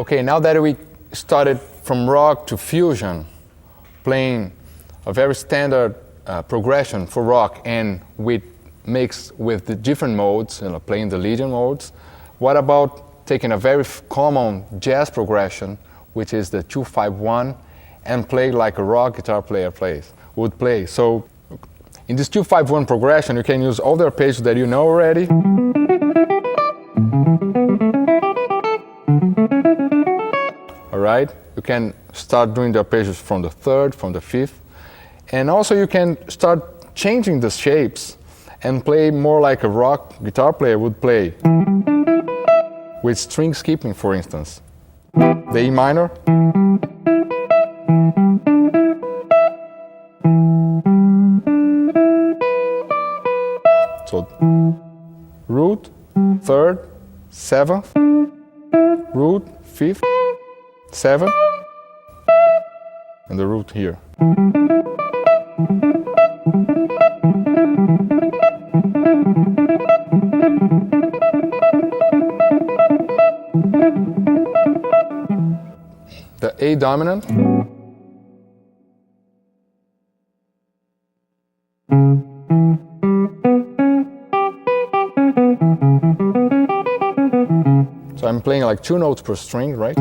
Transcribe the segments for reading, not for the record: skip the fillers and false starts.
Okay, now that we started from rock to fusion, playing a very standard progression for rock and with mix with the different modes, playing the Lydian modes, what about taking a very common jazz progression, which is the 2-5-1, and play like a rock guitar player would play? So in this 2-5-1 progression, you can use all the arpeggios that you know already. All right, you can start doing the arpeggios from the third, from the fifth, and also you can start changing the shapes and play more like a rock guitar player would play, with string skipping, for instance. The E minor, so root, third, seventh, root, fifth, seventh, and the root here. The A dominant, so I'm playing like 2 notes per string, right?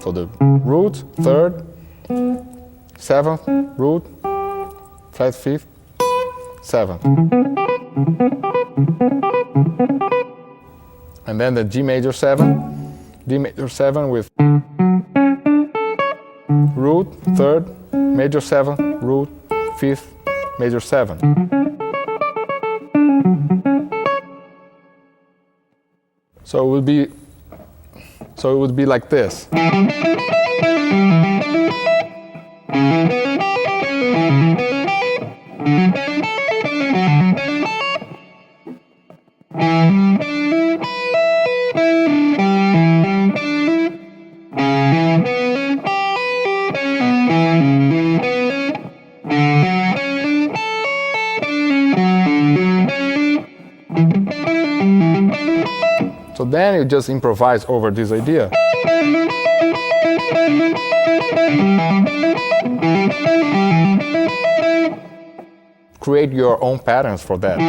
So the root, third, seventh, root, flat fifth, seventh. And then the D major 7 with root, third, major 7, root, fifth, major 7. So it would be like this. So then you just improvise over this idea. Create your own patterns for that.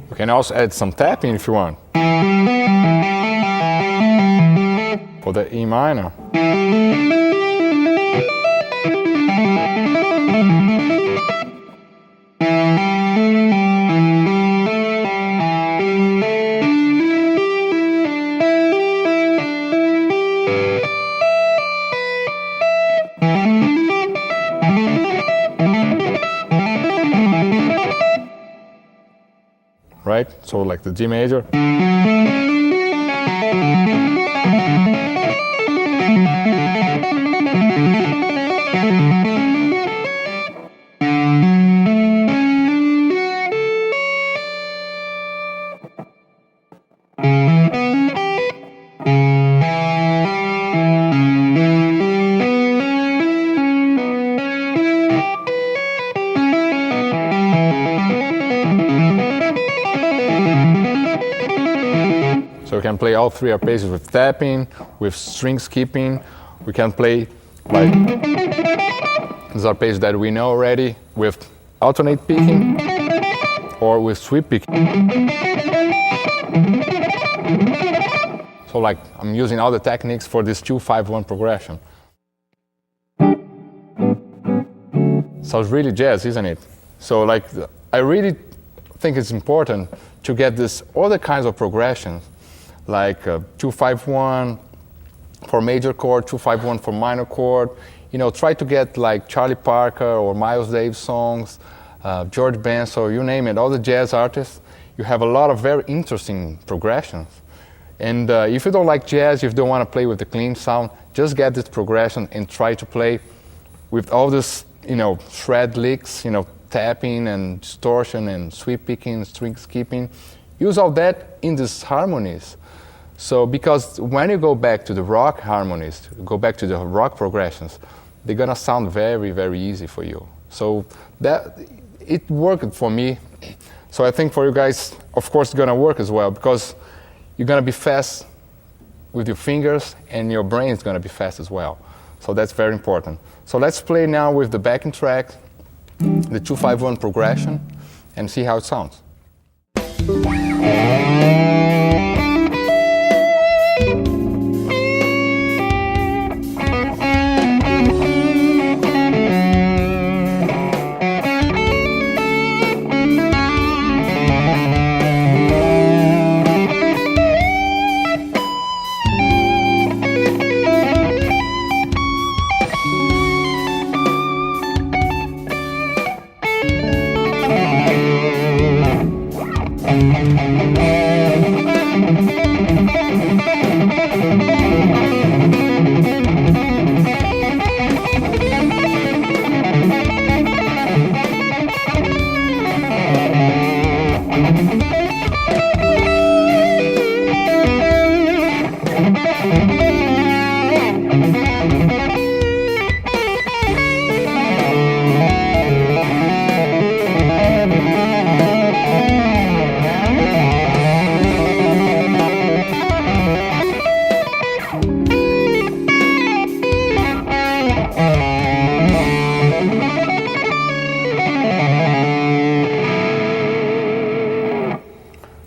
You can also add some tapping if you want. For the E minor. Right? So like the G major. So we can play all 3 arpeggios with tapping, with string skipping. We can play like this arpeggio that we know already with alternate picking or with sweep picking. So like I'm using all the techniques for this 2-5-1 progression. Sounds really jazz, isn't it? So like I really think it's important to get this other kinds of progressions, like 2-5-1 for major chord, 2-5-1 for minor chord. Try to get like Charlie Parker or Miles Davis songs, George Benson, you name it, all the jazz artists, you have a lot of very interesting progressions. And if you don't like jazz, if you don't want to play with the clean sound, just get this progression and try to play with all this, shred licks, tapping and distortion and sweep picking, string skipping. Use all that in these harmonies. So because when you go back to the rock harmonies, go back to the rock progressions, they're gonna sound very, very easy for you. So that it worked for me. So I think for you guys, of course, it's gonna work as well, because you're gonna be fast with your fingers and your brain is gonna be fast as well. So that's very important. So let's play now with the backing track, the 2-5-1 progression, and see how it sounds.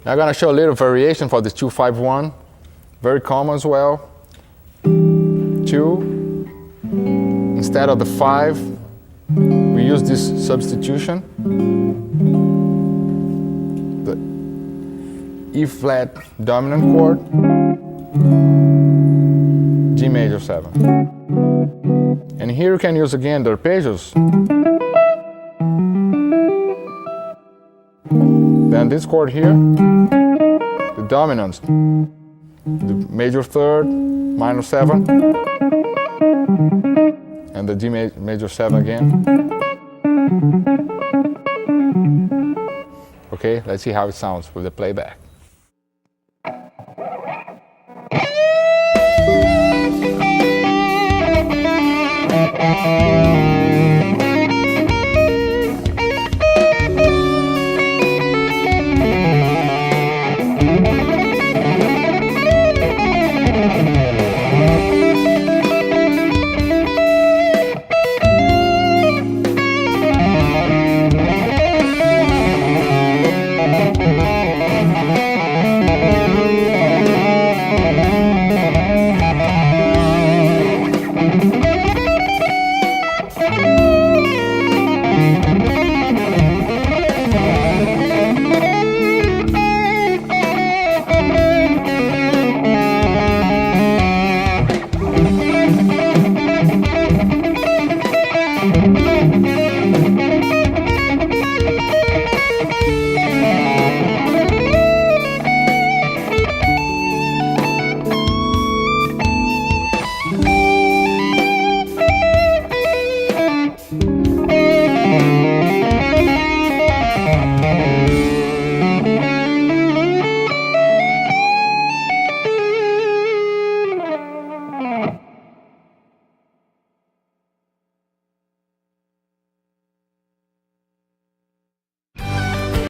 I'm going to show a little variation for the 2-5-1, very common as well. 2, instead of the 5, we use this substitution. The E flat dominant chord, G major 7. And here you can use again the arpeggios. Then this chord here, the dominants, the major 3rd, minor 7, and the D major 7 again. Okay, let's see how it sounds with the playback.